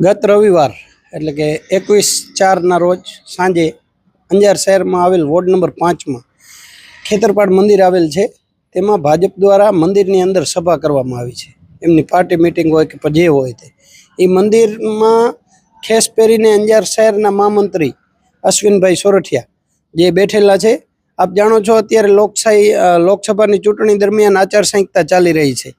ગત રવિવાર એટલે કે 21/4ના રોજ સાંજે અંજાર શહેરમાં આવેલ વોર્ડ નંબર 5માં ખેતરપાળ મંદિર આવેલ છે. તેમાં ભાજપ દ્વારા મંદિરની અંદર સભા કરવામાં આવી છે. એમની પાર્ટી મિટિંગ હોય કે જે હોય તે એ મંદિરમાં ખેસ પહેરીને અંજાર શહેરના મહામંત્રી અશ્વિનભાઈ સોરઠિયા જે બેઠેલા છે. આપ જાણો છો અત્યારે લોકસભાની ચૂંટણી દરમિયાન આચારસંહિતા ચાલી રહી છે.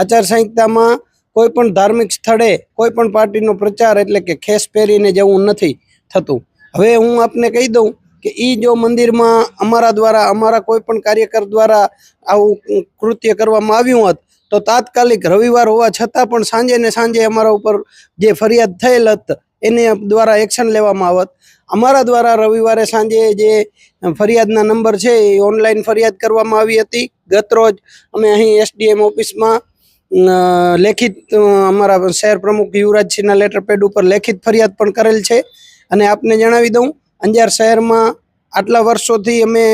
આચારસંહિતામાં કોઈ પણ ધાર્મિક સ્થળે કોઈ પણ પાર્ટીનો પ્રચાર એટલે કે ખેસ પહેરીને જવું નથી થતું. હવે હું આપને કહી દઉં કે જો મંદિરમાં અમારા દ્વારા અમારા કોઈ પણ કાર્યકર દ્વારા આવું કૃત્ય કરવામાં આવ્યું હોત તો તાત્કાલિક રવિવાર હોવા છતાં પણ સાંજે અમારા ઉપર જે ફરિયાદ થયેલ હતી એની દ્વારા એક્શન લેવામાં આવત. અમારા દ્વારા રવિવારે સાંજે જે ફરિયાદના નંબર છે એ ઓનલાઈન ફરિયાદ કરવામાં આવી હતી. ગત રોજ અમે અહીં એસડીએમ ઓફિસમાં લેખિત અમારા શહેર પ્રમુખ યુવરાજસિંહના લેટર પેડ ઉપર લેખિત ફરિયાદ પણ કરેલ છે. અને આપને જણાવી દઉં, અંજાર શહેરમાં આટલા વર્ષોથી અમે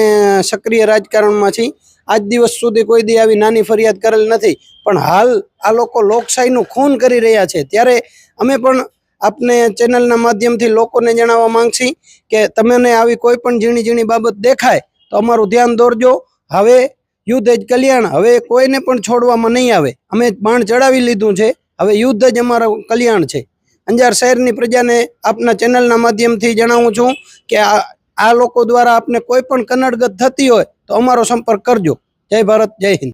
સક્રિય રાજકારણમાં છીએ. આજ દિવસ સુધી કોઈ દી આવી નાની ફરિયાદ કરેલ નથી. પણ હાલ આ લોકો લોકશાહીનું ખૂન કરી રહ્યા છે. ત્યારે અમે પણ આપને ચેનલના માધ્યમથી લોકોને જણાવવા માંગશી કે તમને આવી કોઈ પણ ઝીણી બાબત દેખાય તો અમારું ધ્યાન દોરજો. હવે યુદ્ધ જ કલ્યાણ, હવે કોઈને પણ છોડવામાં નહીં આવે. અમે બાણ ચડાવી લીધું છે, હવે યુદ્ધ જ અમારું કલ્યાણ છે. અંજાર શહેરની પ્રજાને આપના ચેનલના માધ્યમથી જણાવું છું કે આ લોકો દ્વારા આપને કોઈ પણ કનડગત થતી હોય તો અમારો સંપર્ક કરજો. જય ભારત, જય હિન્દ.